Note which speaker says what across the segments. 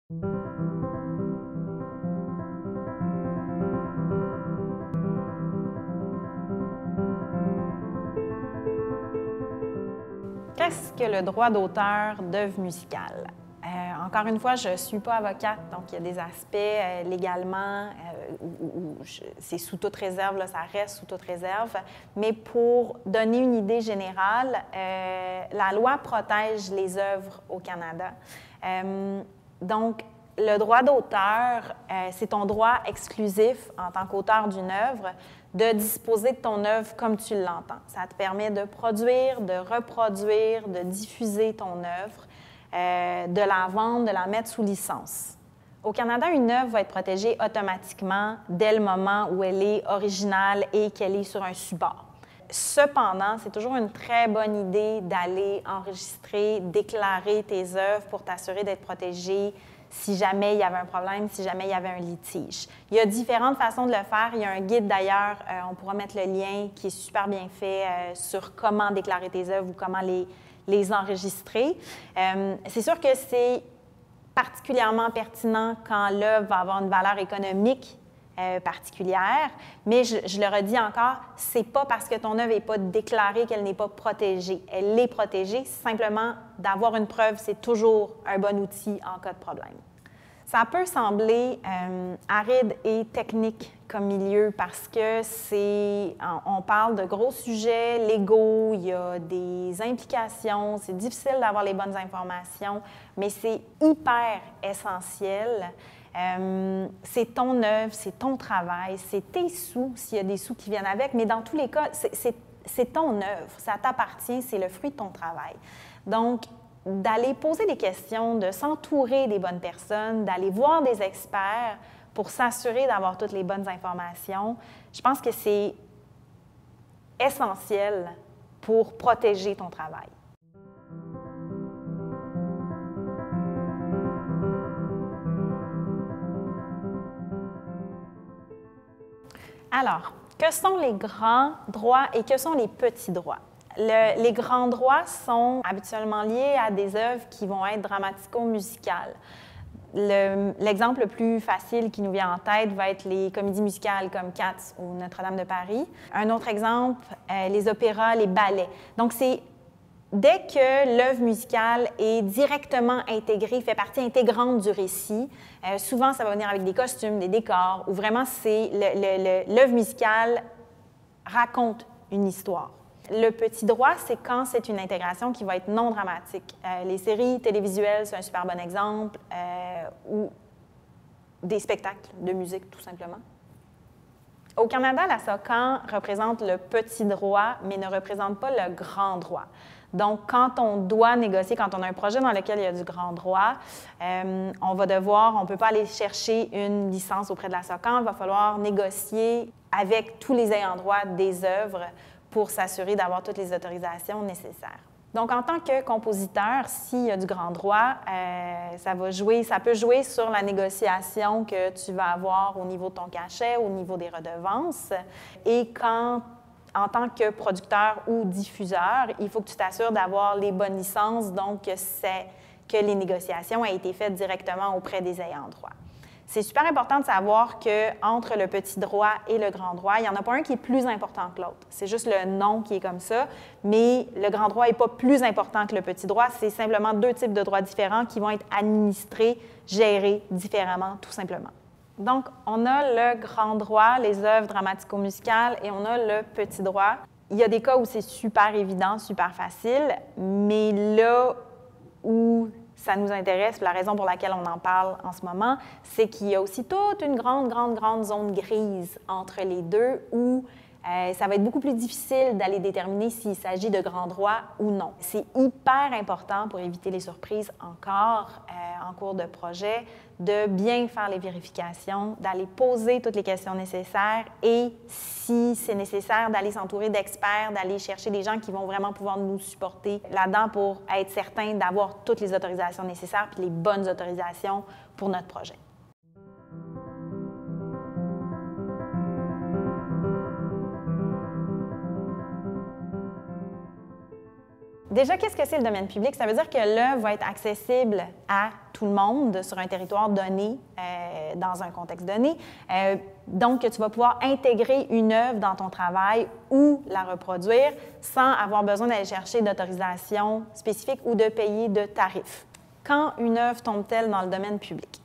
Speaker 1: Qu'est-ce que le droit d'auteur d'œuvres musicales? Encore une fois, je ne suis pas avocate, donc il y a des aspects légalement où c'est sous toute réserve, là, ça reste sous toute réserve. Mais pour donner une idée générale, la loi protège les œuvres au Canada. Donc, le droit d'auteur, c'est ton droit exclusif en tant qu'auteur d'une œuvre de disposer de ton œuvre comme tu l'entends. Ça te permet de produire, de reproduire, de diffuser ton œuvre, de la vendre, de la mettre sous licence. Au Canada, une œuvre va être protégée automatiquement dès le moment où elle est originale et qu'elle est sur un support. Cependant, c'est toujours une très bonne idée d'aller enregistrer, déclarer tes œuvres pour t'assurer d'être protégé si jamais il y avait un problème, si jamais il y avait un litige. Il y a différentes façons de le faire. Il y a un guide d'ailleurs, on pourra mettre le lien, qui est super bien fait sur comment déclarer tes œuvres ou comment les enregistrer. C'est sûr que c'est particulièrement pertinent quand l'œuvre va avoir une valeur économique particulière, mais je le redis encore, c'est pas parce que ton œuvre n'est pas déclarée qu'elle n'est pas protégée. Elle est protégée, simplement d'avoir une preuve, c'est toujours un bon outil en cas de problème. Ça peut sembler aride et technique comme milieu parce que on parle de gros sujets légaux, il y a des implications, c'est difficile d'avoir les bonnes informations, mais c'est hyper essentiel. C'est ton œuvre, c'est ton travail, c'est tes sous, s'il y a des sous qui viennent avec, mais dans tous les cas, c'est ton œuvre, ça t'appartient, c'est le fruit de ton travail. Donc, d'aller poser des questions, de s'entourer des bonnes personnes, d'aller voir des experts pour s'assurer d'avoir toutes les bonnes informations, je pense que c'est essentiel pour protéger ton travail. Alors, que sont les grands droits et que sont les petits droits? Les grands droits sont habituellement liés à des œuvres qui vont être dramatico-musicales. L'exemple le plus facile qui nous vient en tête va être les comédies musicales comme Cats ou Notre-Dame de Paris. Un autre exemple, les opéras, les ballets. Donc, c'est dès que l'œuvre musicale est directement intégrée, fait partie intégrante du récit, souvent ça va venir avec des costumes, des décors, où vraiment l'œuvre musicale raconte une histoire. Le petit droit, c'est quand c'est une intégration qui va être non dramatique. Les séries télévisuelles, c'est un super bon exemple, ou des spectacles de musique, tout simplement. Au Canada, la SOCAN représente le petit droit, mais ne représente pas le grand droit. Donc, quand on doit négocier, quand on a un projet dans lequel il y a du grand droit, on ne peut pas aller chercher une licence auprès de la SOCAN, il va falloir négocier avec tous les ayants droit des œuvres pour s'assurer d'avoir toutes les autorisations nécessaires. Donc, en tant que compositeur, s'il y a du grand droit, ça peut jouer sur la négociation que tu vas avoir au niveau de ton cachet, au niveau des redevances. Et en tant que producteur ou diffuseur, il faut que tu t'assures d'avoir les bonnes licences, donc que les négociations aient été faites directement auprès des ayants droit. C'est super important de savoir qu'entre le petit droit et le grand droit, il n'y en a pas un qui est plus important que l'autre. C'est juste le nom qui est comme ça, mais le grand droit n'est pas plus important que le petit droit. C'est simplement deux types de droits différents qui vont être administrés, gérés différemment, tout simplement. Donc, on a le grand droit, les œuvres dramatico-musicales, et on a le petit droit. Il y a des cas où c'est super évident, super facile, mais là où ça nous intéresse, la raison pour laquelle on en parle en ce moment, c'est qu'il y a aussi toute une grande zone grise entre les deux où ça va être beaucoup plus difficile d'aller déterminer s'il s'agit de grand droit ou non. C'est hyper important pour éviter les surprises encore en cours de projet de bien faire les vérifications, d'aller poser toutes les questions nécessaires et, si c'est nécessaire, d'aller s'entourer d'experts, d'aller chercher des gens qui vont vraiment pouvoir nous supporter là-dedans pour être certain d'avoir toutes les autorisations nécessaires puis les bonnes autorisations pour notre projet. Déjà, qu'est-ce que c'est le domaine public? Ça veut dire que l'œuvre va être accessible à tout le monde sur un territoire donné, dans un contexte donné. Donc, tu vas pouvoir intégrer une œuvre dans ton travail ou la reproduire sans avoir besoin d'aller chercher d'autorisation spécifique ou de payer de tarifs. Quand une œuvre tombe-t-elle dans le domaine public?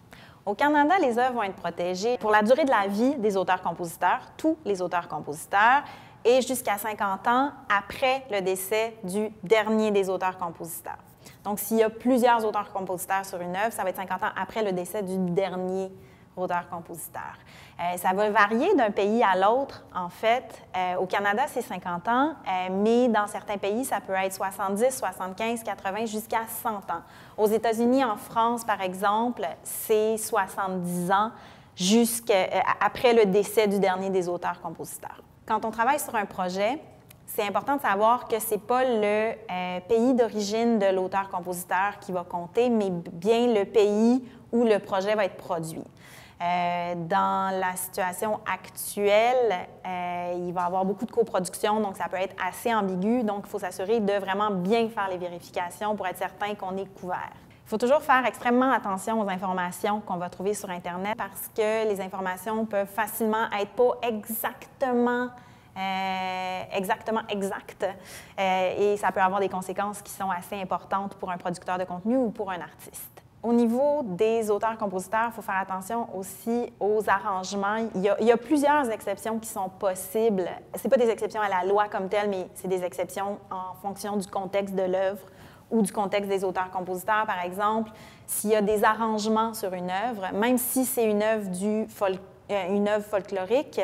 Speaker 1: Au Canada, les œuvres vont être protégées pour la durée de la vie des auteurs-compositeurs, tous les auteurs-compositeurs, et jusqu'à 50 ans après le décès du dernier des auteurs-compositeurs. Donc, s'il y a plusieurs auteurs-compositeurs sur une œuvre, ça va être 50 ans après le décès du dernier auteur-compositeur. Ça va varier d'un pays à l'autre, en fait. Au Canada, c'est 50 ans, mais dans certains pays, ça peut être 70, 75, 80, jusqu'à 100 ans. Aux États-Unis, en France, par exemple, c'est 70 ans après le décès du dernier des auteurs-compositeurs. Quand on travaille sur un projet, c'est important de savoir que ce n'est pas le pays d'origine de l'auteur-compositeur qui va compter, mais bien le pays où le projet va être produit. Dans la situation actuelle, il va y avoir beaucoup de coproduction, donc ça peut être assez ambigu. Donc, il faut s'assurer de vraiment bien faire les vérifications pour être certain qu'on est couvert. Il faut toujours faire extrêmement attention aux informations qu'on va trouver sur Internet parce que les informations peuvent facilement être pas exactement exactes et ça peut avoir des conséquences qui sont assez importantes pour un producteur de contenu ou pour un artiste. Au niveau des auteurs-compositeurs, il faut faire attention aussi aux arrangements. Il y a plusieurs exceptions qui sont possibles. Ce n'est pas des exceptions à la loi comme telle, mais c'est des exceptions en fonction du contexte de l'œuvre ou du contexte des auteurs-compositeurs. Par exemple, s'il y a des arrangements sur une œuvre, même si c'est une œuvre folklorique,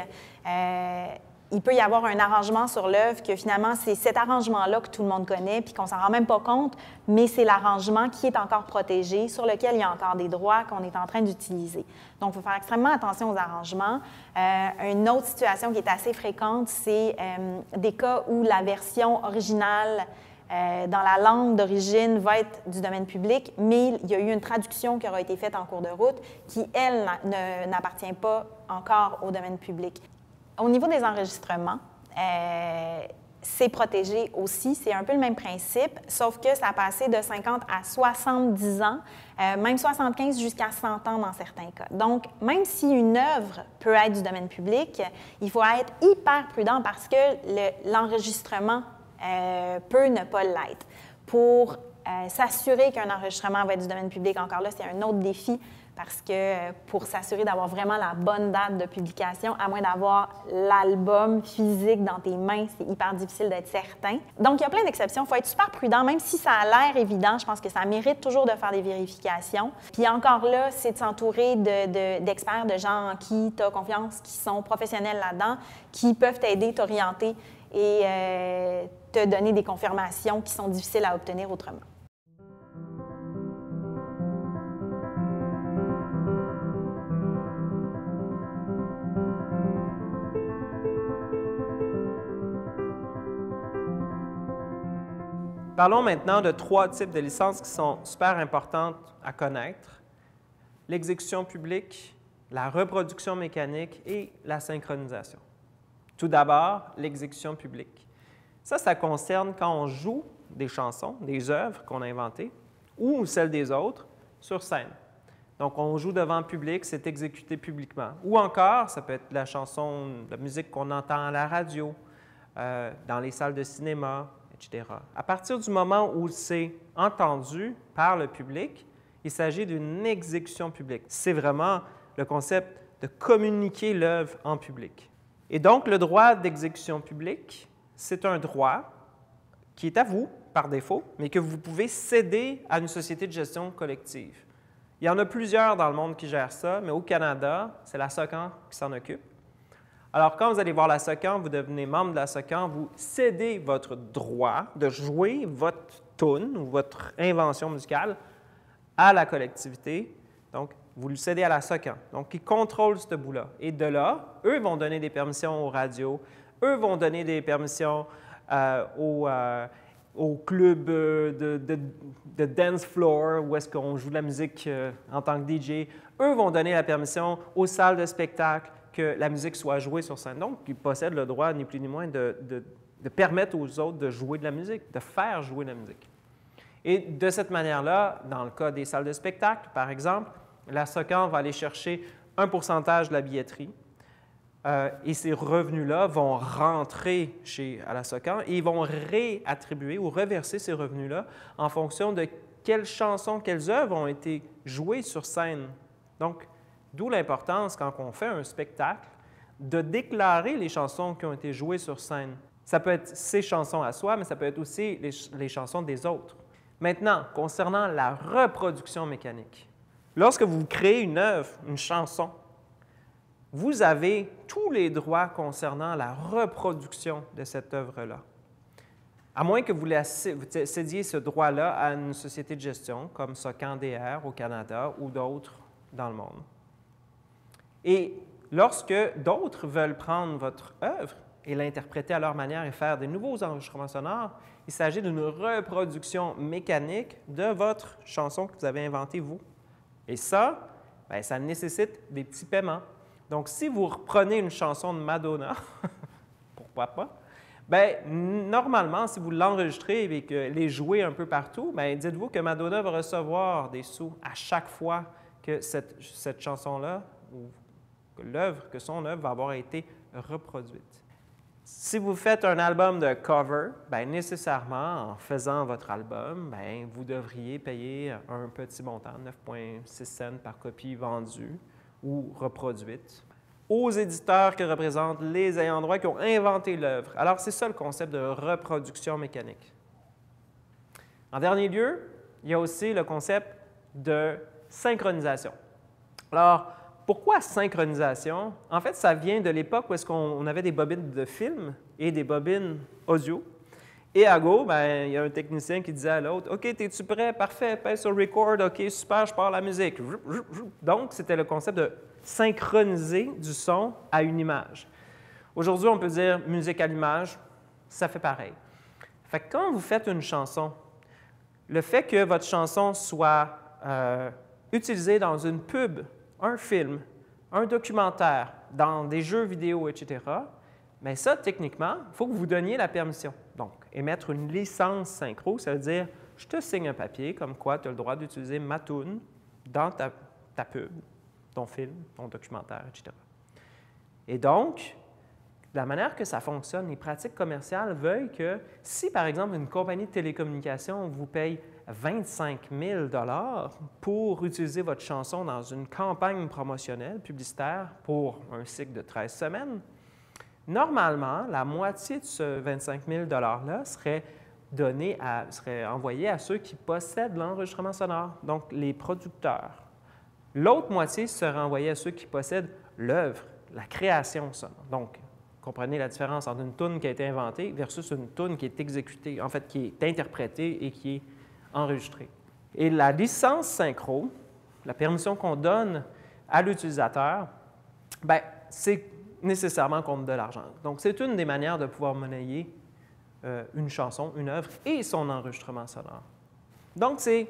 Speaker 1: il peut y avoir un arrangement sur l'œuvre que finalement, c'est cet arrangement-là que tout le monde connaît puis qu'on ne s'en rend même pas compte, mais c'est l'arrangement qui est encore protégé, sur lequel il y a encore des droits qu'on est en train d'utiliser. Donc, il faut faire extrêmement attention aux arrangements. Une autre situation qui est assez fréquente, c'est des cas où la version originale dans la langue d'origine va être du domaine public, mais il y a eu une traduction qui aura été faite en cours de route qui, elle, n'appartient pas encore au domaine public. Au niveau des enregistrements, c'est protégé aussi. C'est un peu le même principe, sauf que ça a passé de 50 à 70 ans, même 75 jusqu'à 100 ans dans certains cas. Donc, même si une œuvre peut être du domaine public, il faut être hyper prudent parce que l'enregistrement peut ne pas l'être. Pour s'assurer qu'un enregistrement va être du domaine public, encore là, c'est un autre défi parce que pour s'assurer d'avoir vraiment la bonne date de publication, à moins d'avoir l'album physique dans tes mains, c'est hyper difficile d'être certain. Donc, il y a plein d'exceptions. Il faut être super prudent, même si ça a l'air évident. Je pense que ça mérite toujours de faire des vérifications. Puis encore là, c'est de s'entourer d'experts, de gens en qui tu as confiance, qui sont professionnels là-dedans, qui peuvent t'aider, t'orienter et te donner des confirmations qui sont difficiles à obtenir autrement.
Speaker 2: Parlons maintenant de 3 types de licences qui sont super importantes à connaître. L'exécution publique, la reproduction mécanique et la synchronisation. Tout d'abord, l'exécution publique. Ça concerne quand on joue des chansons, des œuvres qu'on a inventées ou celles des autres sur scène. Donc, on joue devant le public, c'est exécuté publiquement. Ou encore, ça peut être la chanson, la musique qu'on entend à la radio, dans les salles de cinéma, etc. À partir du moment où c'est entendu par le public, il s'agit d'une exécution publique. C'est vraiment le concept de communiquer l'œuvre en public. Et donc, le droit d'exécution publique, c'est un droit qui est à vous, par défaut, mais que vous pouvez céder à une société de gestion collective. Il y en a plusieurs dans le monde qui gèrent ça, mais au Canada, c'est la SOCAN qui s'en occupe. Alors, quand vous allez voir la SOCAN, vous devenez membre de la SOCAN, vous cédez votre droit de jouer votre tune ou votre invention musicale à la collectivité. Donc, vous le cédez à la SOCAN. Donc, ils contrôlent ce bout-là. Et de là, eux vont donner des permissions aux radios, eux vont donner des permissions aux clubs de dance floor où est-ce qu'on joue de la musique en tant que DJ. Eux vont donner la permission aux salles de spectacle que la musique soit jouée sur scène. Donc, ils possèdent le droit, ni plus ni moins, de permettre aux autres de jouer de la musique, de faire jouer de la musique. Et de cette manière-là, dans le cas des salles de spectacle, par exemple, la SOCAN va aller chercher un pourcentage de la billetterie et ces revenus-là vont rentrer à la SOCAN et ils vont réattribuer ou reverser ces revenus-là en fonction de quelles chansons, quelles œuvres ont été jouées sur scène. Donc, d'où l'importance, quand on fait un spectacle, de déclarer les chansons qui ont été jouées sur scène. Ça peut être ses chansons à soi, mais ça peut être aussi les chansons des autres. Maintenant, concernant la reproduction mécanique, lorsque vous créez une œuvre, une chanson, vous avez tous les droits concernant la reproduction de cette œuvre-là. À moins que vous cédiez ce droit-là à une société de gestion comme SOCAN DR au Canada ou d'autres dans le monde. Et lorsque d'autres veulent prendre votre œuvre et l'interpréter à leur manière et faire des nouveaux enregistrements sonores, il s'agit d'une reproduction mécanique de votre chanson que vous avez inventée, vous. Et ça, bien, ça nécessite des petits paiements. Donc, si vous reprenez une chanson de Madonna, pourquoi pas, bien, normalement, si vous l'enregistrez et que les jouez un peu partout, bien, dites-vous que Madonna va recevoir des sous à chaque fois que cette chanson-là, ou que son œuvre va avoir été reproduite. Si vous faites un album de cover, bien, nécessairement, en faisant votre album, bien, vous devriez payer un petit montant, 9,6 cents par copie vendue ou reproduite, aux éditeurs que représentent les ayants droit qui ont inventé l'œuvre. Alors, c'est ça le concept de reproduction mécanique. En dernier lieu, il y a aussi le concept de synchronisation. Alors, pourquoi synchronisation? En fait, ça vient de l'époque où est-ce qu'on avait des bobines de film et des bobines audio. Et à go, bien, il y a un technicien qui disait à l'autre, « OK, es-tu prêt? Parfait, pèse sur record. OK, super, je pars la musique. » Donc, c'était le concept de synchroniser du son à une image. Aujourd'hui, on peut dire musique à l'image, ça fait pareil. Fait que quand vous faites une chanson, le fait que votre chanson soit utilisée dans une pub, un film, un documentaire, dans des jeux vidéo, etc., bien ça, techniquement, il faut que vous donniez la permission. Donc, émettre une licence synchro, ça veut dire, je te signe un papier comme quoi tu as le droit d'utiliser ma toune dans ta pub, ton film, ton documentaire, etc. Et donc, de la manière que ça fonctionne, les pratiques commerciales veulent que si, par exemple, une compagnie de télécommunications vous paye 25 000 $ pour utiliser votre chanson dans une campagne promotionnelle, publicitaire, pour un cycle de 13 semaines, normalement, la moitié de ce 25 000 $-là serait envoyée à ceux qui possèdent l'enregistrement sonore, donc les producteurs. L'autre moitié serait envoyée à ceux qui possèdent l'œuvre, la création sonore. Donc, comprenez la différence entre une toune qui a été inventée versus une toune qui est exécutée, en fait, qui est interprétée et qui est enregistrée. Et la licence synchro, la permission qu'on donne à l'utilisateur, bien, c'est nécessairement contre de l'argent. Donc, c'est une des manières de pouvoir monnayer une chanson, une œuvre et son enregistrement sonore. Donc, c'est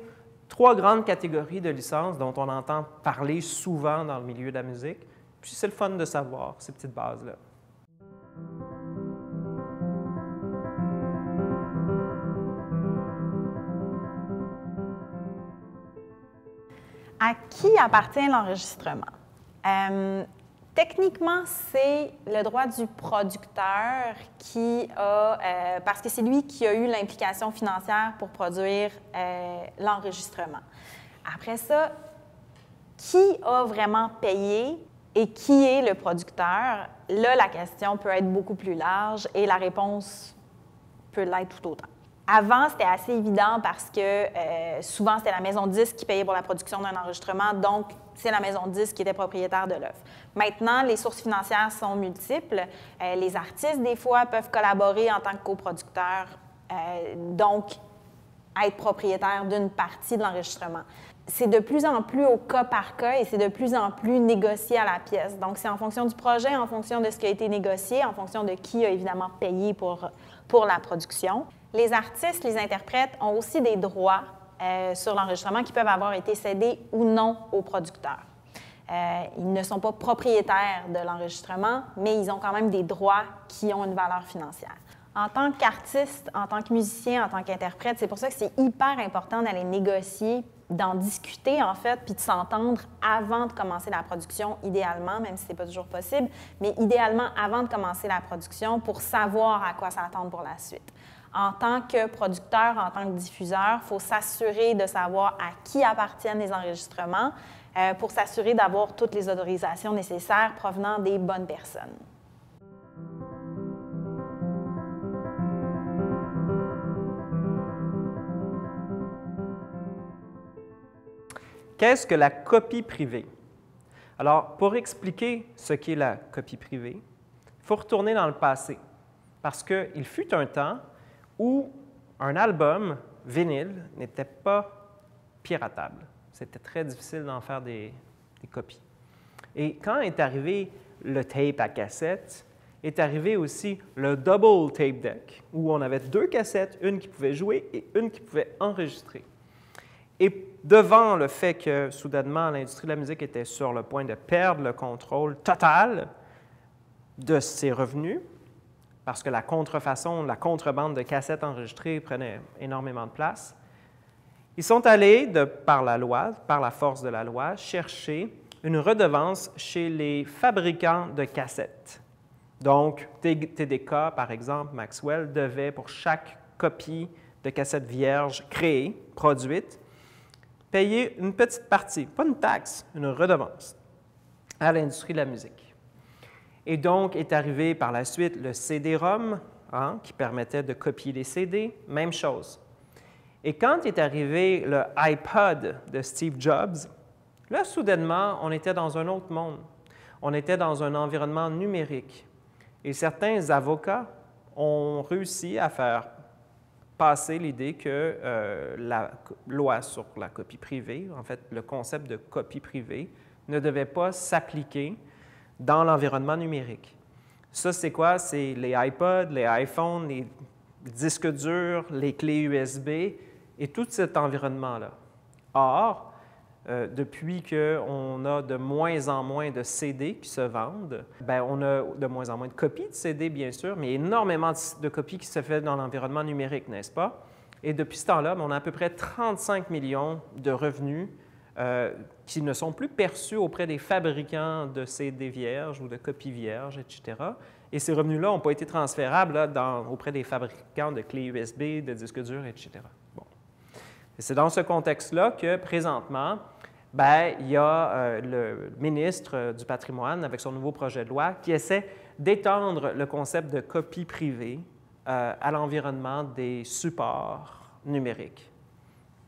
Speaker 2: trois grandes catégories de licences dont on entend parler souvent dans le milieu de la musique. Puis, c'est le fun de savoir ces petites bases-là.
Speaker 1: À qui appartient l'enregistrement? Techniquement, c'est le droit du producteur qui a, parce que c'est lui qui a eu l'implication financière pour produire l'enregistrement. Après ça, qui a vraiment payé et qui est le producteur? Là, la question peut être beaucoup plus large et la réponse peut l'être tout autant. Avant, c'était assez évident parce que souvent, c'était la maison de disque qui payait pour la production d'un enregistrement, donc c'est la maison de disque qui était propriétaire de l'œuvre. Maintenant, les sources financières sont multiples. Les artistes, des fois, peuvent collaborer en tant que coproducteurs, donc être propriétaires d'une partie de l'enregistrement. C'est de plus en plus au cas par cas et c'est de plus en plus négocié à la pièce. Donc, c'est en fonction du projet, en fonction de ce qui a été négocié, en fonction de qui a évidemment payé pour la production. Les artistes, les interprètes ont aussi des droits sur l'enregistrement qui peuvent avoir été cédés ou non aux producteurs. Ils ne sont pas propriétaires de l'enregistrement, mais ils ont quand même des droits qui ont une valeur financière. En tant qu'artiste, en tant que musicien, en tant qu'interprète, c'est pour ça que c'est hyper important d'aller négocier, d'en discuter en fait, puis de s'entendre avant de commencer la production, idéalement, même si ce n'est pas toujours possible, mais idéalement avant de commencer la production pour savoir à quoi s'attendre pour la suite. En tant que producteur, en tant que diffuseur, il faut s'assurer de savoir à qui appartiennent les enregistrements pour s'assurer d'avoir toutes les autorisations nécessaires provenant des bonnes personnes.
Speaker 2: Qu'est-ce que la copie privée? Alors, pour expliquer ce qu'est la copie privée, il faut retourner dans le passé, parce qu'il fut un temps où un album vinyle n'était pas piratable. C'était très difficile d'en faire des copies. Et quand est arrivé le tape à cassette, est arrivé aussi le double tape deck, où on avait deux cassettes, une qui pouvait jouer et une qui pouvait enregistrer. Et devant le fait que, soudainement, l'industrie de la musique était sur le point de perdre le contrôle total de ses revenus, parce que la contrefaçon, la contrebande de cassettes enregistrées prenait énormément de place, ils sont allés, par la loi, par la force de la loi, chercher une redevance chez les fabricants de cassettes. Donc, TDK, par exemple, Maxwell, devait, pour chaque copie de cassette vierge créée, produite, payer une petite partie, pas une taxe, une redevance, à l'industrie de la musique. Et donc, est arrivé par la suite le CD-ROM, qui permettait de copier les CD, même chose. Et quand est arrivé le iPod de Steve Jobs, là, soudainement, on était dans un autre monde. On était dans un environnement numérique. Et certains avocats ont réussi à faire passer l'idée que la loi sur la copie privée, en fait, le concept de copie privée, ne devait pas s'appliquer dans l'environnement numérique. Ça, c'est quoi? C'est les iPods, les iPhones, les disques durs, les clés USB et tout cet environnement-là. Or, depuis qu'on a de moins en moins de CD qui se vendent, bien, on a de moins en moins de copies de CD, bien sûr, mais énormément de copies qui se font dans l'environnement numérique, n'est-ce pas? Et depuis ce temps-là, on a à peu près 35 millions de revenus qui ne sont plus perçus auprès des fabricants de CD vierges ou de copies vierges, etc. Et ces revenus-là n'ont pas été transférables là, auprès des fabricants de clés USB, de disques durs, etc. Bon. C'est dans ce contexte-là que, présentement, bien, il y a le ministre du Patrimoine, avec son nouveau projet de loi, qui essaie d'étendre le concept de copie privée à l'environnement des supports numériques.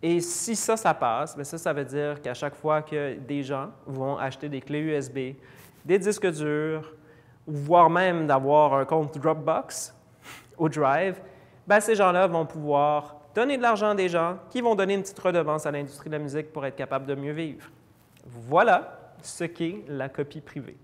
Speaker 2: Et si ça passe, bien ça veut dire qu'à chaque fois que des gens vont acheter des clés USB, des disques durs, voire même d'avoir un compte Dropbox ou Drive, bien, ces gens-là vont pouvoir donner de l'argent à des gens qui vont donner une petite redevance à l'industrie de la musique pour être capable de mieux vivre. Voilà ce qu'est la copie privée.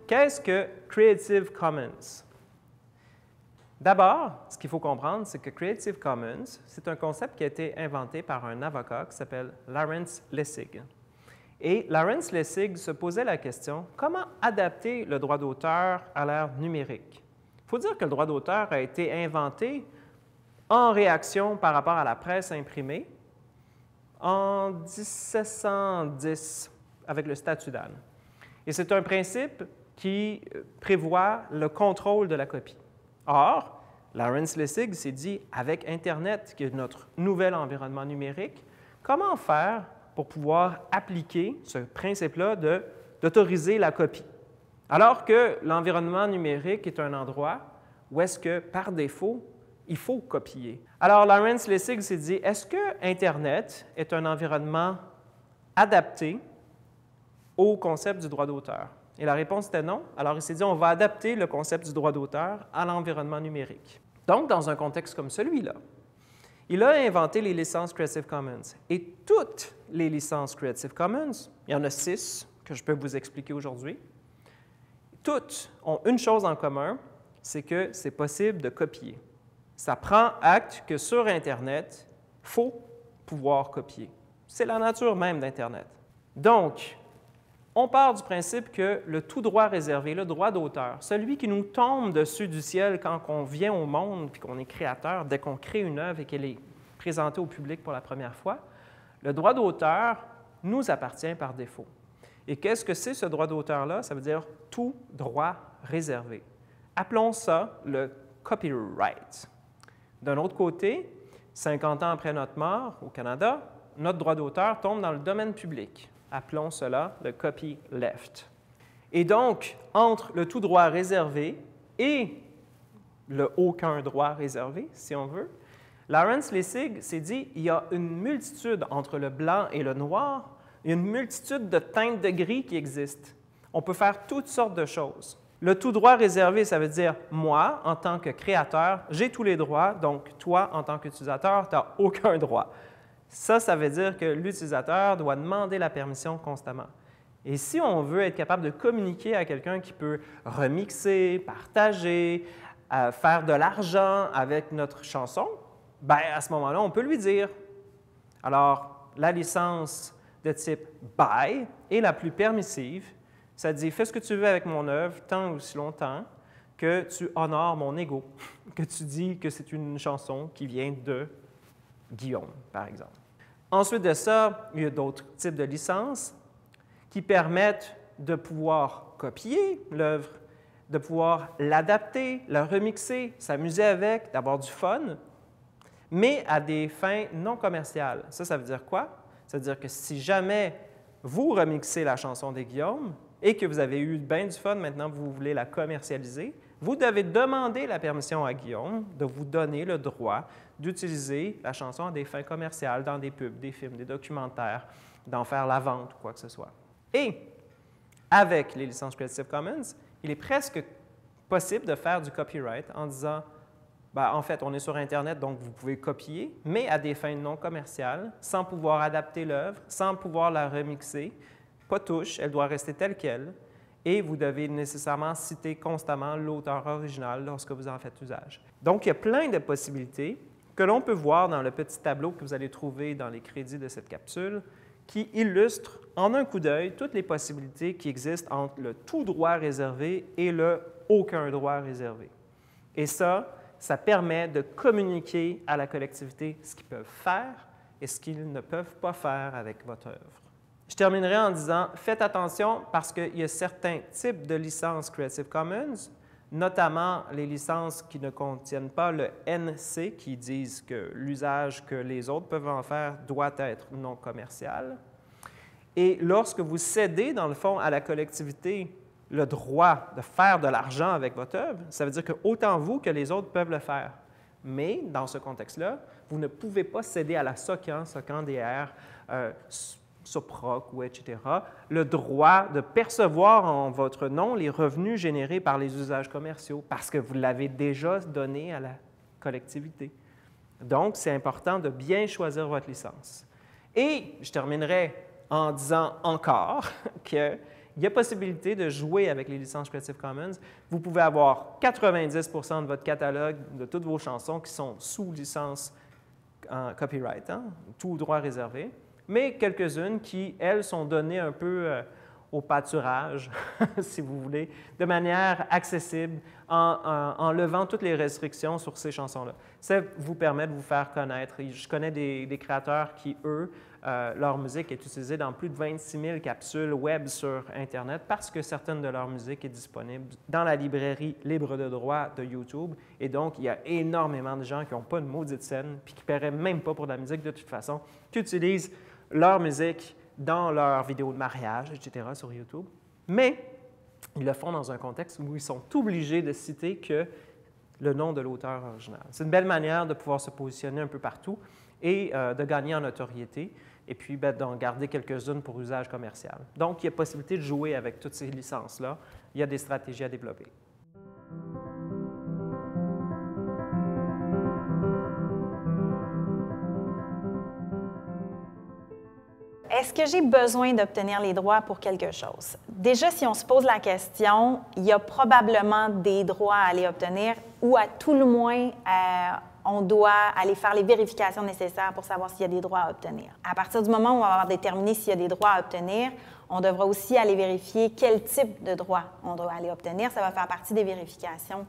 Speaker 2: Qu'est-ce que Creative Commons? D'abord, ce qu'il faut comprendre, c'est que Creative Commons, c'est un concept qui a été inventé par un avocat qui s'appelle Lawrence Lessig. Et Lawrence Lessig se posait la question, comment adapter le droit d'auteur à l'ère numérique? Il faut dire que le droit d'auteur a été inventé en réaction par rapport à la presse imprimée en 1710 avec le statut d'Anne. Et c'est un principe qui prévoit le contrôle de la copie. Or, Lawrence Lessig s'est dit, avec Internet, qui est notre nouvel environnement numérique, comment faire pour pouvoir appliquer ce principe-là d'autoriser la copie? Alors que l'environnement numérique est un endroit où est-ce que, par défaut, il faut copier. Alors, Lawrence Lessig s'est dit, est-ce que Internet est un environnement adapté au concept du droit d'auteur? Et la réponse était non. Alors, il s'est dit, on va adapter le concept du droit d'auteur à l'environnement numérique. Donc, dans un contexte comme celui-là, il a inventé les licences Creative Commons. Et toutes les licences Creative Commons, il y en a 6 que je peux vous expliquer aujourd'hui, toutes ont une chose en commun, c'est que c'est possible de copier. Ça prend acte que sur Internet, il faut pouvoir copier. C'est la nature même d'Internet. Donc, on part du principe que le tout droit réservé, le droit d'auteur, celui qui nous tombe dessus du ciel quand on vient au monde puis qu'on est créateur, dès qu'on crée une œuvre et qu'elle est présentée au public pour la première fois, le droit d'auteur nous appartient par défaut. Et qu'est-ce que c'est ce droit d'auteur-là? Ça veut dire tout droit réservé. Appelons ça le copyright. D'un autre côté, 50 ans après notre mort au Canada, notre droit d'auteur tombe dans le domaine public. Appelons cela le copyleft. Et donc, entre le tout droit réservé et le aucun droit réservé, si on veut, Lawrence Lessig s'est dit il y a une multitude entre le blanc et le noir, il y a une multitude de teintes de gris qui existent. On peut faire toutes sortes de choses. Le tout droit réservé, ça veut dire moi, en tant que créateur, j'ai tous les droits, donc toi, en tant qu'utilisateur, tu n'as aucun droit. Ça veut dire que l'utilisateur doit demander la permission constamment. Et si on veut être capable de communiquer à quelqu'un qui peut remixer, partager, faire de l'argent avec notre chanson, bien, à ce moment-là, on peut lui dire. Alors, la licence de type « buy » est la plus permissive. Ça dit « fais ce que tu veux avec mon œuvre tant ou si longtemps que tu honores mon ego, que tu dis que c'est une chanson qui vient de Guillaume, par exemple. » Ensuite de ça, il y a d'autres types de licences qui permettent de pouvoir copier l'œuvre, de pouvoir l'adapter, la remixer, s'amuser avec, d'avoir du fun, mais à des fins non commerciales. Ça veut dire quoi? Ça veut dire que si jamais vous remixez la chanson de Guillaume et que vous avez eu bien du fun, maintenant vous voulez la commercialiser, vous devez demander la permission à Guillaume de vous donner le droit d'utiliser la chanson à des fins commerciales, dans des pubs, des films, des documentaires, d'en faire la vente ou quoi que ce soit. Et avec les licences Creative Commons, il est presque possible de faire du copyright en disant bien, en fait, on est sur Internet, donc vous pouvez copier, mais à des fins non commerciales, sans pouvoir adapter l'œuvre, sans pouvoir la remixer. Pas touche, elle doit rester telle qu'elle. Et vous devez nécessairement citer constamment l'auteur original lorsque vous en faites usage. Donc, il y a plein de possibilités que l'on peut voir dans le petit tableau que vous allez trouver dans les crédits de cette capsule, qui illustre en un coup d'œil toutes les possibilités qui existent entre le tout droit réservé et le aucun droit réservé. Et ça permet de communiquer à la collectivité ce qu'ils peuvent faire et ce qu'ils ne peuvent pas faire avec votre œuvre. Je terminerai en disant, faites attention parce qu'il y a certains types de licences Creative Commons, notamment les licences qui ne contiennent pas le NC, qui disent que l'usage que les autres peuvent en faire doit être non commercial. Et lorsque vous cédez, dans le fond, à la collectivité le droit de faire de l'argent avec votre œuvre, ça veut dire que autant vous que les autres peuvent le faire. Mais dans ce contexte-là, vous ne pouvez pas céder à la SOCAN, DR, SOPROC ou etc., le droit de percevoir en votre nom les revenus générés par les usages commerciaux parce que vous l'avez déjà donné à la collectivité. Donc, c'est important de bien choisir votre licence. Et je terminerai en disant encore qu'il y a possibilité de jouer avec les licences Creative Commons. Vous pouvez avoir 90 de votre catalogue, de toutes vos chansons qui sont sous licence copyright, tout droit réservé, mais quelques-unes qui, elles, sont données un peu au pâturage, si vous voulez, de manière accessible, en levant toutes les restrictions sur ces chansons-là. Ça vous permet de vous faire connaître. Je connais des créateurs qui, eux, leur musique est utilisée dans plus de 26 000 capsules web sur Internet parce que certaines de leur musique est disponible dans la librairie libre de droit de YouTube. Et donc, il y a énormément de gens qui n'ont pas de maudite scène puis qui ne paieraient même pas pour de la musique de toute façon, qui utilisent leur musique dans leurs vidéos de mariage, etc., sur YouTube. Mais ils le font dans un contexte où ils sont obligés de citer que le nom de l'auteur original. C'est une belle manière de pouvoir se positionner un peu partout et de gagner en notoriété et puis d'en garder quelques-unes pour usage commercial. Donc, il y a possibilité de jouer avec toutes ces licences-là. Il y a des stratégies à développer.
Speaker 1: Est-ce que j'ai besoin d'obtenir les droits pour quelque chose? Déjà, si on se pose la question, il y a probablement des droits à aller obtenir ou à tout le moins, on doit aller faire les vérifications nécessaires pour savoir s'il y a des droits à obtenir. À partir du moment où on va avoir déterminé s'il y a des droits à obtenir, on devra aussi aller vérifier quel type de droit on doit aller obtenir. Ça va faire partie des vérifications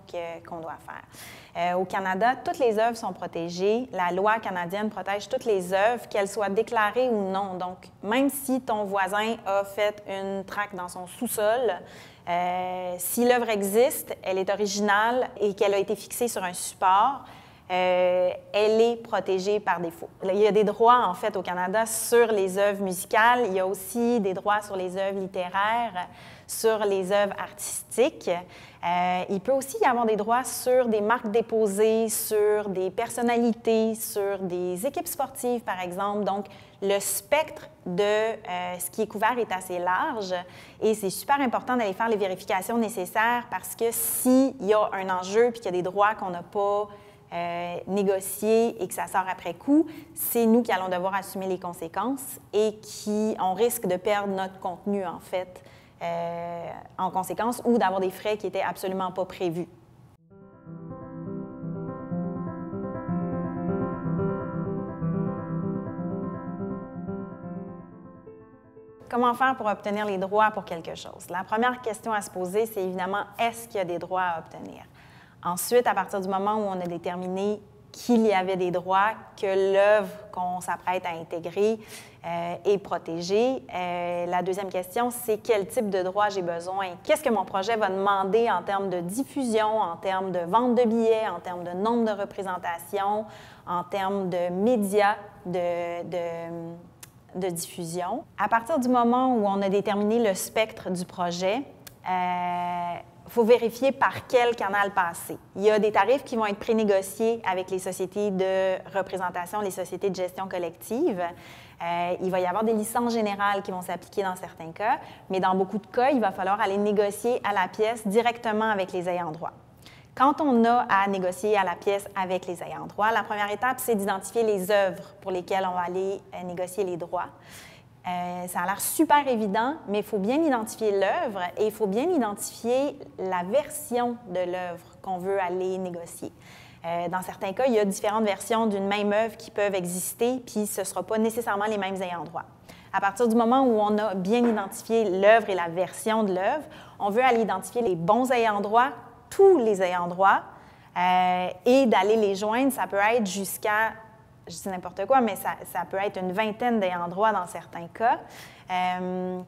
Speaker 1: qu'on doit faire. Au Canada, toutes les œuvres sont protégées. La loi canadienne protège toutes les œuvres, qu'elles soient déclarées ou non. Donc, même si ton voisin a fait une traque dans son sous-sol, si l'œuvre existe, elle est originale et qu'elle a été fixée sur un support, elle est protégée par défaut. Il y a des droits, en fait, au Canada sur les œuvres musicales. Il y a aussi des droits sur les œuvres littéraires, sur les œuvres artistiques. Il peut aussi y avoir des droits sur des marques déposées, sur des personnalités, sur des équipes sportives, par exemple. Donc, le spectre de ce qui est couvert est assez large et c'est super important d'aller faire les vérifications nécessaires parce que s'il y a un enjeu puis qu'il y a des droits qu'on n'a pas négocier et que ça sort après coup, c'est nous qui allons devoir assumer les conséquences et on risque de perdre notre contenu, en fait, en conséquence, ou d'avoir des frais qui n'étaient absolument pas prévus. Comment faire pour obtenir les droits pour quelque chose? La première question à se poser, c'est évidemment, est-ce qu'il y a des droits à obtenir? Ensuite, à partir du moment où on a déterminé qu'il y avait des droits, que l'œuvre qu'on s'apprête à intégrer est protégée, la deuxième question, c'est quel type de droit j'ai besoin? Qu'est-ce que mon projet va demander en termes de diffusion, en termes de vente de billets, en termes de nombre de représentations, en termes de médias de diffusion? À partir du moment où on a déterminé le spectre du projet, il faut vérifier par quel canal passer. Il y a des tarifs qui vont être prénégociés avec les sociétés de représentation, les sociétés de gestion collective. Il va y avoir des licences générales qui vont s'appliquer dans certains cas, mais dans beaucoup de cas, il va falloir aller négocier à la pièce directement avec les ayants droit. Quand on a à négocier à la pièce avec les ayants droit, la première étape, c'est d'identifier les œuvres pour lesquelles on va aller négocier les droits. Ça a l'air super évident, mais il faut bien identifier l'œuvre et il faut bien identifier la version de l'œuvre qu'on veut aller négocier. Dans certains cas, il y a différentes versions d'une même œuvre qui peuvent exister, puis ce ne sera pas nécessairement les mêmes ayants droit. À partir du moment où on a bien identifié l'œuvre et la version de l'œuvre, on veut aller identifier les bons ayants droit, tous les ayants droit, et d'aller les joindre. Ça peut être jusqu'à, je dis n'importe quoi, mais ça peut être une vingtaine d'ayants droit dans certains cas,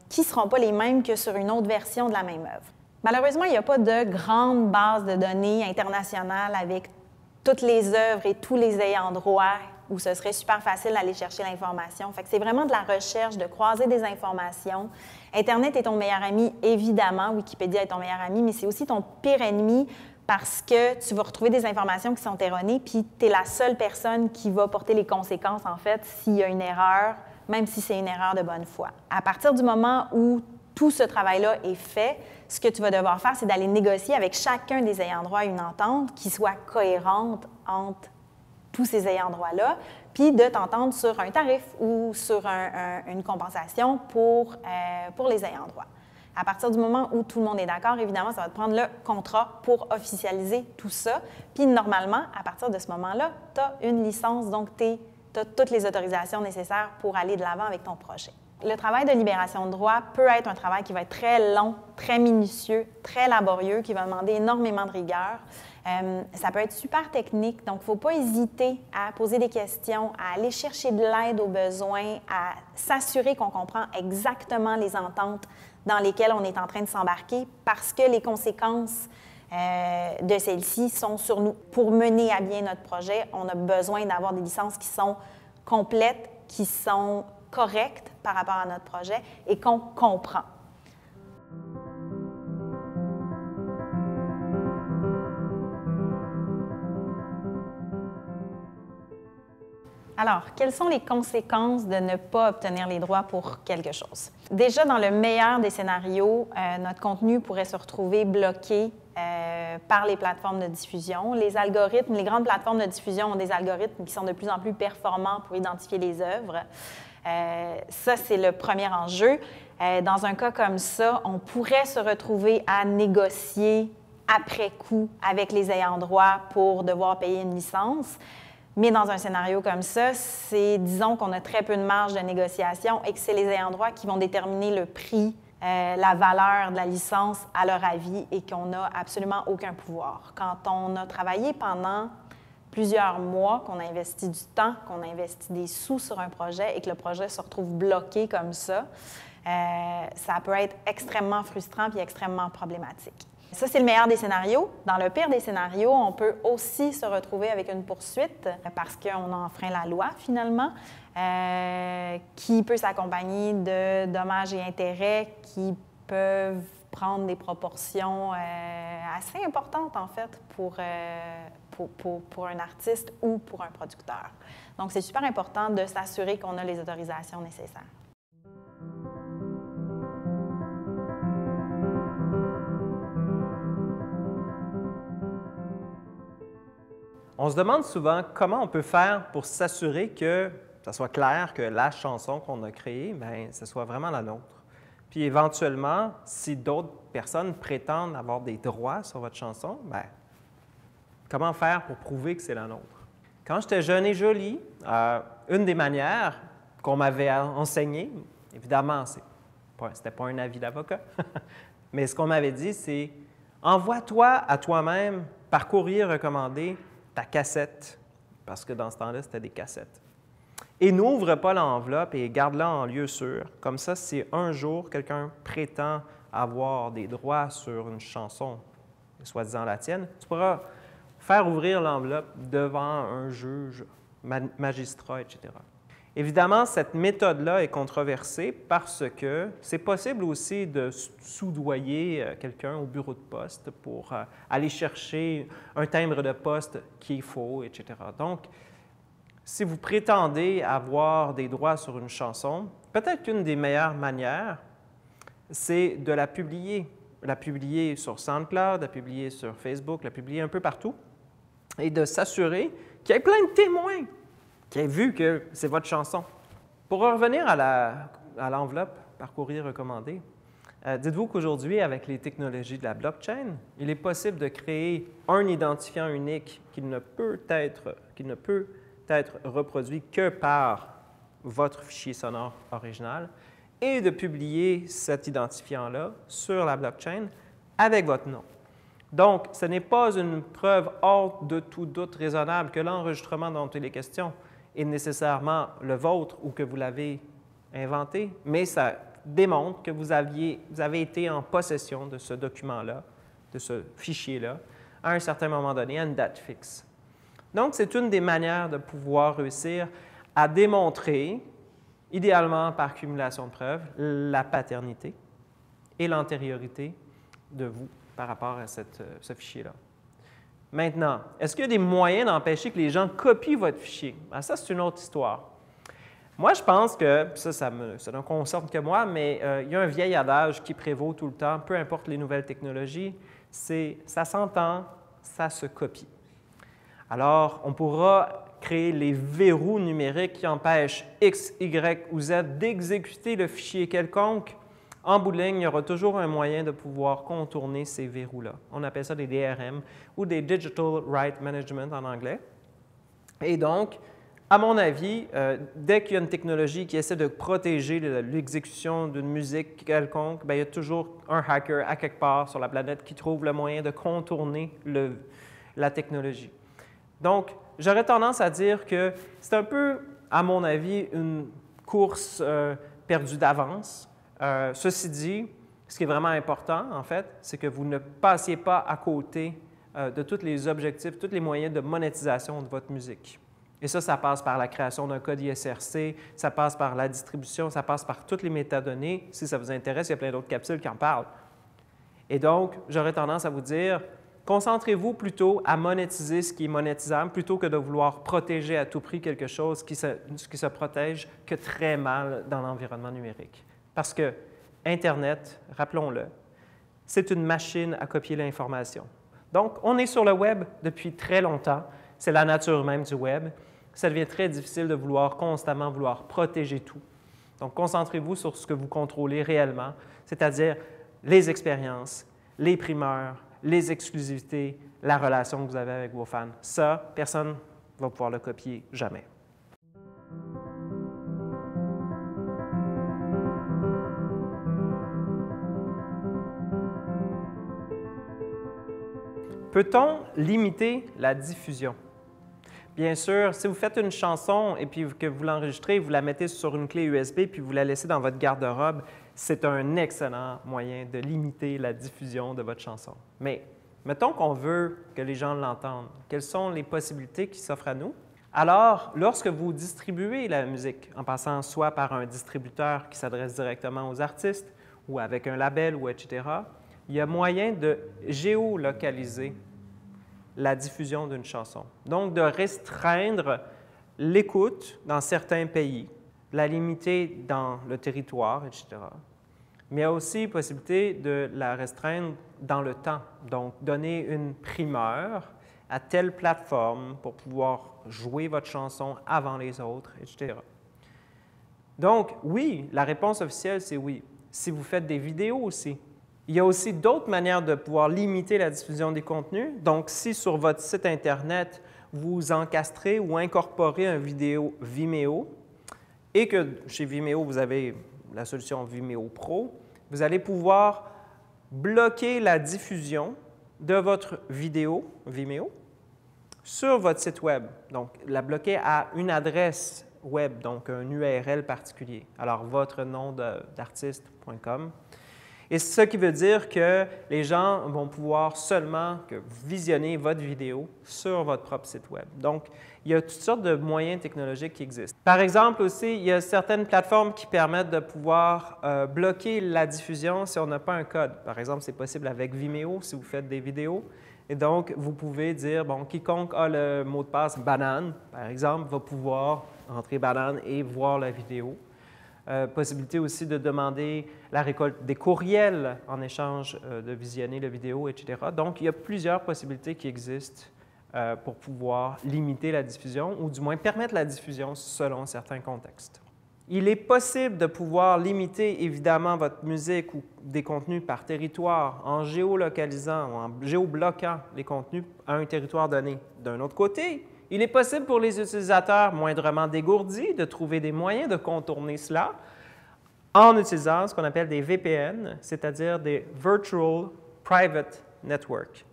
Speaker 1: qui ne seront pas les mêmes que sur une autre version de la même œuvre. Malheureusement, il n'y a pas de grande base de données internationale avec toutes les œuvres et tous les ayants droit où ce serait super facile d'aller chercher l'information. Fait que c'est vraiment de la recherche, de croiser des informations. Internet est ton meilleur ami, évidemment. Wikipédia est ton meilleur ami, mais c'est aussi ton pire ennemi parce que tu vas retrouver des informations qui sont erronées, puis tu es la seule personne qui va porter les conséquences, en fait, s'il y a une erreur, même si c'est une erreur de bonne foi. À partir du moment où tout ce travail-là est fait, ce que tu vas devoir faire, c'est d'aller négocier avec chacun des ayants droit une entente qui soit cohérente entre tous ces ayants droit-là, puis de t'entendre sur un tarif ou sur une compensation pour les ayants droit. À partir du moment où tout le monde est d'accord, évidemment, ça va te prendre le contrat pour officialiser tout ça. Puis normalement, à partir de ce moment-là, tu as une licence, donc tu as toutes les autorisations nécessaires pour aller de l'avant avec ton projet. Le travail de libération de droit peut être un travail qui va être très long, très minutieux, très laborieux, qui va demander énormément de rigueur. Ça peut être super technique, donc il ne faut pas hésiter à poser des questions, à aller chercher de l'aide aux besoins, à s'assurer qu'on comprend exactement les ententes dans lesquelles on est en train de s'embarquer parce que les conséquences de celles-ci sont sur nous. Pour mener à bien notre projet, on a besoin d'avoir des licences qui sont complètes, qui sont correctes par rapport à notre projet et qu'on comprend. Alors, quelles sont les conséquences de ne pas obtenir les droits pour quelque chose? Déjà, dans le meilleur des scénarios, notre contenu pourrait se retrouver bloqué par les plateformes de diffusion. Les algorithmes, les grandes plateformes de diffusion ont des algorithmes qui sont de plus en plus performants pour identifier les œuvres. Ça, c'est le premier enjeu. Dans un cas comme ça, on pourrait se retrouver à négocier après coup avec les ayants droit pour devoir payer une licence. Mais dans un scénario comme ça, disons qu'on a très peu de marge de négociation et que c'est les ayants droit qui vont déterminer le prix, la valeur de la licence à leur avis et qu'on n'a absolument aucun pouvoir. Quand on a travaillé pendant plusieurs mois, qu'on a investi du temps, qu'on a investi des sous sur un projet et que le projet se retrouve bloqué comme ça peut être extrêmement frustrant et extrêmement problématique. Ça, c'est le meilleur des scénarios. Dans le pire des scénarios, on peut aussi se retrouver avec une poursuite parce qu'on a enfreint la loi, finalement, qui peut s'accompagner de dommages et intérêts qui peuvent prendre des proportions assez importantes, en fait, pour un artiste ou pour un producteur. Donc, c'est super important de s'assurer qu'on a les autorisations nécessaires.
Speaker 2: On se demande souvent comment on peut faire pour s'assurer que ça soit clair que la chanson qu'on a créée, bien, ce soit vraiment la nôtre. Puis éventuellement, si d'autres personnes prétendent avoir des droits sur votre chanson, bien, comment faire pour prouver que c'est la nôtre? Quand j'étais jeune et jolie, une des manières qu'on m'avait enseigné, évidemment, ce n'était pas un avis d'avocat, mais ce qu'on m'avait dit, c'est « Envoie-toi à toi-même par courrier recommandé ta cassette, parce que dans ce temps-là, c'était des cassettes. Et n'ouvre pas l'enveloppe et garde-la en lieu sûr. Comme ça, si un jour, quelqu'un prétend avoir des droits sur une chanson, soi-disant la tienne, tu pourras faire ouvrir l'enveloppe devant un juge, magistrat, etc. » Évidemment, cette méthode-là est controversée parce que c'est possible aussi de soudoyer quelqu'un au bureau de poste pour aller chercher un timbre de poste qui est faux, etc. Donc, si vous prétendez avoir des droits sur une chanson, peut-être qu'une des meilleures manières, c'est de la publier. La publier sur SoundCloud, la publier sur Facebook, la publier un peu partout et de s'assurer qu'il y ait plein de témoins qui aient vu que c'est votre chanson. Pour revenir à l'enveloppe par courrier recommandé, dites-vous qu'aujourd'hui, avec les technologies de la blockchain, il est possible de créer un identifiant unique qui ne peut être reproduit que par votre fichier sonore original et de publier cet identifiant-là sur la blockchain avec votre nom. Donc, ce n'est pas une preuve hors de tout doute raisonnable que l'enregistrement dont il est question est nécessairement le vôtre ou que vous l'avez inventé, mais ça démontre que vous avez été en possession de ce document-là, de ce fichier-là, à un certain moment donné, à une date fixe. Donc, c'est une des manières de pouvoir réussir à démontrer, idéalement par cumulation de preuves, la paternité et l'antériorité de vous par rapport à ce fichier-là. Maintenant, est-ce qu'il y a des moyens d'empêcher que les gens copient votre fichier? Ben, ça, c'est une autre histoire. Moi, je pense que, ça ne concerne que moi, mais il y a un vieil adage qui prévaut tout le temps, peu importe les nouvelles technologies, c'est « ça s'entend, ça se copie ». Alors, on pourra créer les verrous numériques qui empêchent X, Y ou Z d'exécuter le fichier quelconque. En bout de ligne, il y aura toujours un moyen de pouvoir contourner ces verrous-là. On appelle ça des DRM ou des Digital Right Management en anglais. Et donc, à mon avis, dès qu'il y a une technologie qui essaie de protéger l'exécution d'une musique quelconque, bien, il y a toujours un hacker à quelque part sur la planète qui trouve le moyen de contourner la technologie. Donc, j'aurais tendance à dire que c'est un peu, à mon avis, une course perdue d'avance. Ceci dit, ce qui est vraiment important, en fait, c'est que vous ne passiez pas à côté de tous les objectifs, tous les moyens de monétisation de votre musique. Et ça passe par la création d'un code ISRC, ça passe par la distribution, ça passe par toutes les métadonnées. Si ça vous intéresse, il y a plein d'autres capsules qui en parlent. Et donc, j'aurais tendance à vous dire, concentrez-vous plutôt à monétiser ce qui est monétisable plutôt que de vouloir protéger à tout prix quelque chose qui se protège que très mal dans l'environnement numérique. Parce que Internet, rappelons-le, c'est une machine à copier l'information. Donc, on est sur le web depuis très longtemps. C'est la nature même du web. Ça devient très difficile de constamment vouloir protéger tout. Donc, concentrez-vous sur ce que vous contrôlez réellement, c'est-à-dire les expériences, les primeurs, les exclusivités, la relation que vous avez avec vos fans. Ça, personne ne va pouvoir le copier, jamais. Peut-on limiter la diffusion? Bien sûr, si vous faites une chanson et puis que vous l'enregistrez, vous la mettez sur une clé USB puis vous la laissez dans votre garde-robe, c'est un excellent moyen de limiter la diffusion de votre chanson. Mais mettons qu'on veut que les gens l'entendent. Quelles sont les possibilités qui s'offrent à nous? Alors, lorsque vous distribuez la musique en passant soit par un distributeur qui s'adresse directement aux artistes ou avec un label ou etc., il y a moyen de géolocaliser la diffusion d'une chanson. Donc, de restreindre l'écoute dans certains pays, la limiter dans le territoire, etc. Mais il y a aussi possibilité de la restreindre dans le temps. Donc, donner une primeur à telle plateforme pour pouvoir jouer votre chanson avant les autres, etc. Donc, oui, la réponse officielle, c'est oui. Si vous faites des vidéos aussi. Il y a aussi d'autres manières de pouvoir limiter la diffusion des contenus. Donc, si sur votre site Internet, vous encastrez ou incorporez une vidéo Vimeo et que chez Vimeo, vous avez la solution Vimeo Pro, vous allez pouvoir bloquer la diffusion de votre vidéo Vimeo sur votre site Web. Donc, la bloquer à une adresse Web, donc un URL particulier. Alors, votre nom d'artiste.com. Et ce qui veut dire que les gens vont pouvoir seulement visionner votre vidéo sur votre propre site Web. Donc, il y a toutes sortes de moyens technologiques qui existent. Par exemple aussi, il y a certaines plateformes qui permettent de pouvoir bloquer la diffusion si on n'a pas un code. Par exemple, c'est possible avec Vimeo si vous faites des vidéos. Et donc, vous pouvez dire, bon, quiconque a le mot de passe banane, par exemple, va pouvoir entrer banane et voir la vidéo. Possibilité aussi de demander la récolte des courriels en échange de visionner la vidéo, etc. Donc, il y a plusieurs possibilités qui existent pour pouvoir limiter la diffusion ou du moins permettre la diffusion selon certains contextes. Il est possible de pouvoir limiter évidemment votre musique ou des contenus par territoire en géolocalisant ou en géobloquant les contenus à un territoire donné. D'un autre côté, il est possible pour les utilisateurs moindrement dégourdis de trouver des moyens de contourner cela en utilisant ce qu'on appelle des VPN, c'est-à-dire des Virtual Private Network.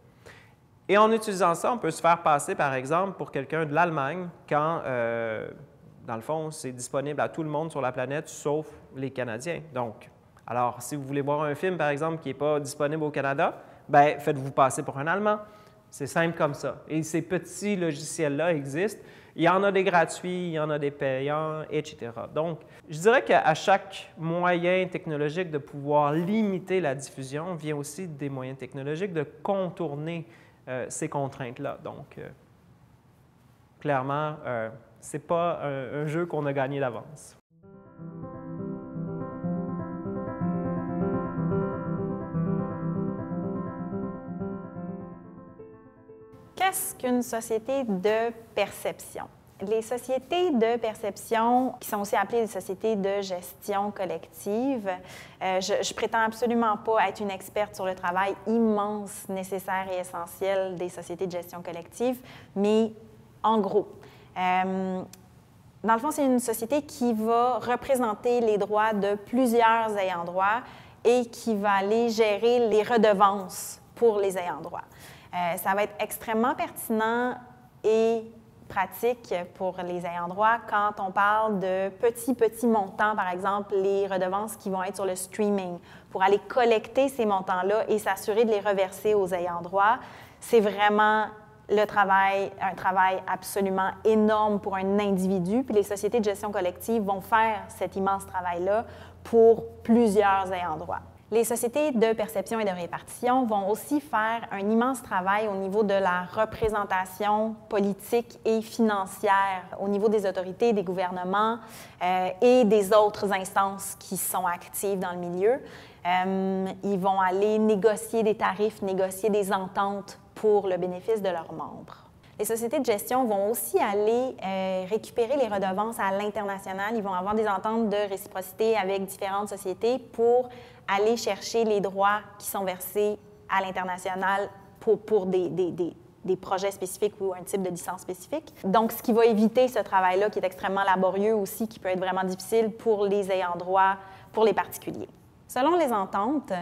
Speaker 2: Et en utilisant ça, on peut se faire passer, par exemple, pour quelqu'un de l'Allemagne quand, dans le fond, c'est disponible à tout le monde sur la planète, sauf les Canadiens. Donc, alors, si vous voulez voir un film, par exemple, qui n'est pas disponible au Canada, bien, faites-vous passer pour un Allemand. C'est simple comme ça. Et ces petits logiciels-là existent. Il y en a des gratuits, il y en a des payants, etc. Donc, je dirais qu'à chaque moyen technologique de pouvoir limiter la diffusion vient aussi des moyens technologiques de contourner ces contraintes-là. Donc, clairement, ce n'est pas un jeu qu'on a gagné d'avance.
Speaker 1: Qu'est-ce qu'une société de perception? Les sociétés de perception, qui sont aussi appelées des sociétés de gestion collective, je prétends absolument pas être une experte sur le travail immense, nécessaire et essentiel des sociétés de gestion collective, mais en gros, dans le fond, c'est une société qui va représenter les droits de plusieurs ayants droit et qui va aller gérer les redevances pour les ayants droit. Ça va être extrêmement pertinent et pratique pour les ayants droit quand on parle de petits montants, par exemple, les redevances qui vont être sur le streaming, pour aller collecter ces montants-là et s'assurer de les reverser aux ayants droit. C'est vraiment un travail absolument énorme pour un individu, puis les sociétés de gestion collective vont faire cet immense travail-là pour plusieurs ayants droit. Les sociétés de perception et de répartition vont aussi faire un immense travail au niveau de la représentation politique et financière, au niveau des autorités, des gouvernements et des autres instances qui sont actives dans le milieu. Ils vont aller négocier des tarifs, négocier des ententes pour le bénéfice de leurs membres. Les sociétés de gestion vont aussi aller récupérer les redevances à l'international. Ils vont avoir des ententes de réciprocité avec différentes sociétés pour aller chercher les droits qui sont versés à l'international pour des projets spécifiques ou un type de licence spécifique. Donc, ce qui va éviter ce travail-là qui est extrêmement laborieux aussi, qui peut être vraiment difficile pour les ayants droit, pour les particuliers. Selon les ententes,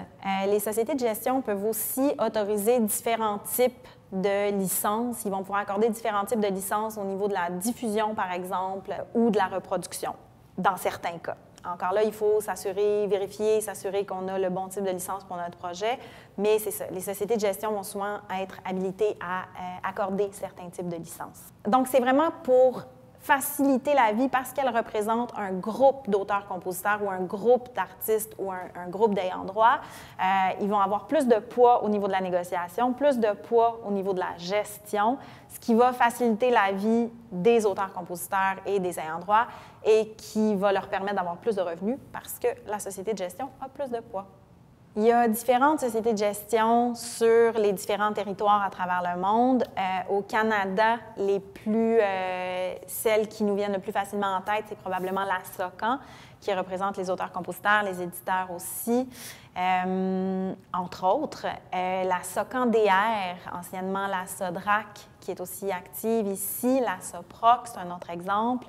Speaker 1: les sociétés de gestion peuvent aussi autoriser différents types de licences. Ils vont pouvoir accorder différents types de licences au niveau de la diffusion, par exemple, ou de la reproduction, dans certains cas. Encore là, il faut vérifier, s'assurer qu'on a le bon type de licence pour notre projet, mais c'est ça. Les sociétés de gestion vont souvent être habilitées à accorder certains types de licences. Donc, c'est vraiment pour faciliter la vie parce qu'elles représentent un groupe d'auteurs-compositeurs ou un groupe d'artistes ou un groupe d'ayants droit. Ils vont avoir plus de poids au niveau de la négociation, plus de poids au niveau de la gestion, ce qui va faciliter la vie des auteurs-compositeurs et des ayants droit et qui va leur permettre d'avoir plus de revenus parce que la société de gestion a plus de poids. Il y a différentes sociétés de gestion sur les différents territoires à travers le monde. Au Canada, celles qui nous viennent le plus facilement en tête, c'est probablement la SOCAN, qui représente les auteurs-compositeurs, les éditeurs aussi, entre autres. La SOCAN DR, anciennement la SODRAC, qui est aussi active ici. La SOPROC, c'est un autre exemple.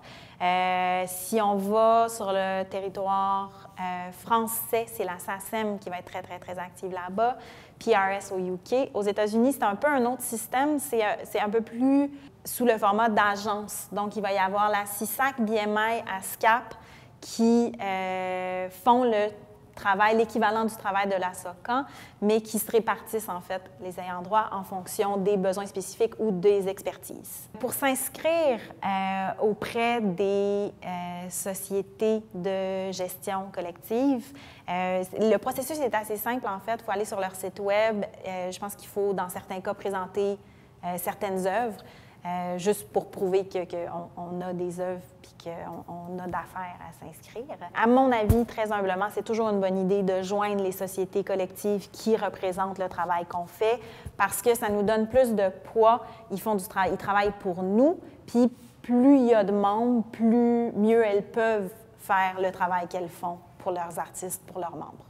Speaker 1: Si on va sur le territoire français, c'est la SACEM qui va être très, très, très active là-bas. PRS au UK. Aux États-Unis, c'est un peu un autre système. C'est un peu plus sous le format d'agence. Donc, il va y avoir la CISAC, BMI, ASCAP qui font l'équivalent du travail de la SOCAN, mais qui se répartissent en fait les ayants droit en fonction des besoins spécifiques ou des expertises. Pour s'inscrire auprès des sociétés de gestion collective, le processus est assez simple en fait. Il faut aller sur leur site web. Je pense qu'il faut, dans certains cas, présenter certaines œuvres. Juste pour prouver qu'on a des œuvres et qu'on a d'affaires à s'inscrire. À mon avis, très humblement, c'est toujours une bonne idée de joindre les sociétés collectives qui représentent le travail qu'on fait parce que ça nous donne plus de poids. Ils travaillent pour nous, puis plus il y a de membres, mieux elles peuvent faire le travail qu'elles font pour leurs artistes, pour leurs membres.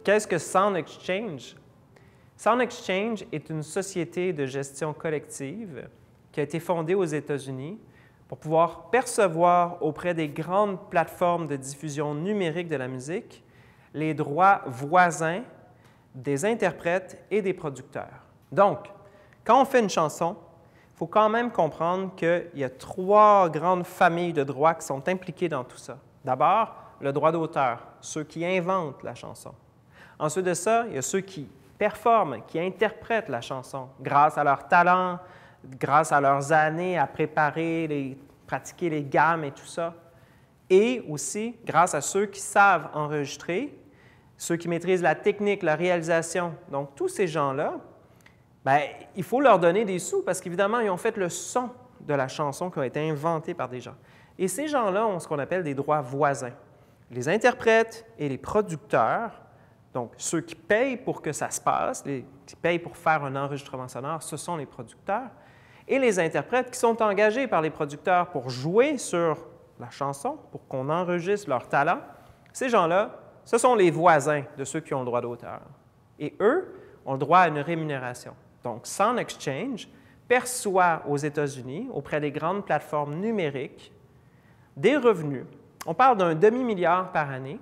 Speaker 2: Qu'est-ce que SoundExchange? SoundExchange est une société de gestion collective qui a été fondée aux États-Unis pour pouvoir percevoir auprès des grandes plateformes de diffusion numérique de la musique les droits voisins des interprètes et des producteurs. Donc, quand on fait une chanson, il faut quand même comprendre qu'il y a 3 grandes familles de droits qui sont impliquées dans tout ça. D'abord, le droit d'auteur, ceux qui inventent la chanson. Ensuite de ça, il y a ceux qui performent, qui interprètent la chanson grâce à leur talent, grâce à leurs années à pratiquer les gammes et tout ça. Et aussi grâce à ceux qui savent enregistrer, ceux qui maîtrisent la technique, la réalisation. Donc, tous ces gens-là, il faut leur donner des sous parce qu'évidemment, ils ont fait le son de la chanson qui a été inventée par des gens. Et ces gens-là ont ce qu'on appelle des droits voisins. Les interprètes et les producteurs, donc ceux qui payent pour que ça se passe, qui payent pour faire un enregistrement sonore, ce sont les producteurs. Et les interprètes qui sont engagés par les producteurs pour jouer sur la chanson, pour qu'on enregistre leur talent, ces gens-là, ce sont les voisins de ceux qui ont le droit d'auteur. Et eux ont le droit à une rémunération. Donc, SoundExchange perçoit aux États-Unis, auprès des grandes plateformes numériques, des revenus. On parle d'un demi-milliard par année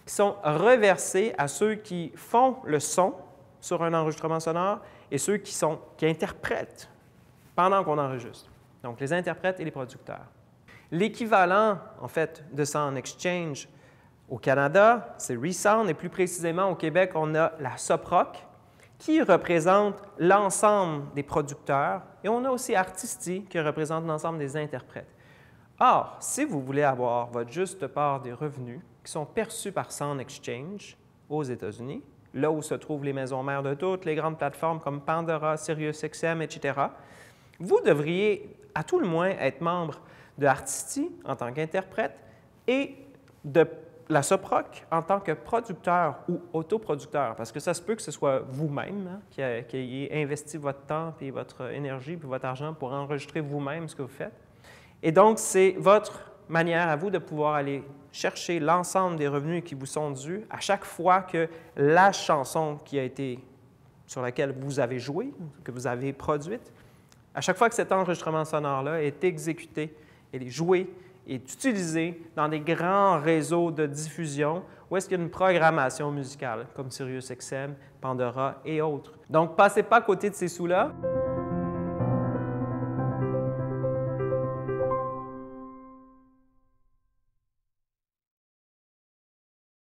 Speaker 2: qui sont reversés à ceux qui font le son sur un enregistrement sonore et ceux qui interprètent pendant qu'on enregistre. Donc, les interprètes et les producteurs. L'équivalent, en fait, de SoundExchange au Canada, c'est Resound, et plus précisément au Québec, on a la SOPROC, qui représente l'ensemble des producteurs, et on a aussi Artisty, qui représente l'ensemble des interprètes. Or, si vous voulez avoir votre juste part des revenus qui sont perçus par SoundExchange aux États-Unis, là où se trouvent les maisons mères de toutes les grandes plateformes comme Pandora, SiriusXM, etc., vous devriez à tout le moins être membre de Artisty en tant qu'interprète et de la SOPROC en tant que producteur ou autoproducteur, parce que ça se peut que ce soit vous-même qui ayez investi votre temps, puis votre énergie, puis votre argent pour enregistrer vous-même ce que vous faites. Et donc, c'est votre manière à vous de pouvoir aller chercher l'ensemble des revenus qui vous sont dus à chaque fois que la chanson sur laquelle vous avez joué, que vous avez produite, à chaque fois que cet enregistrement sonore-là est exécuté, est joué, est utilisé dans des grands réseaux de diffusion où est-ce qu'il y a une programmation musicale, comme SiriusXM, Pandora et autres. Donc, passez pas à côté de ces sous-là.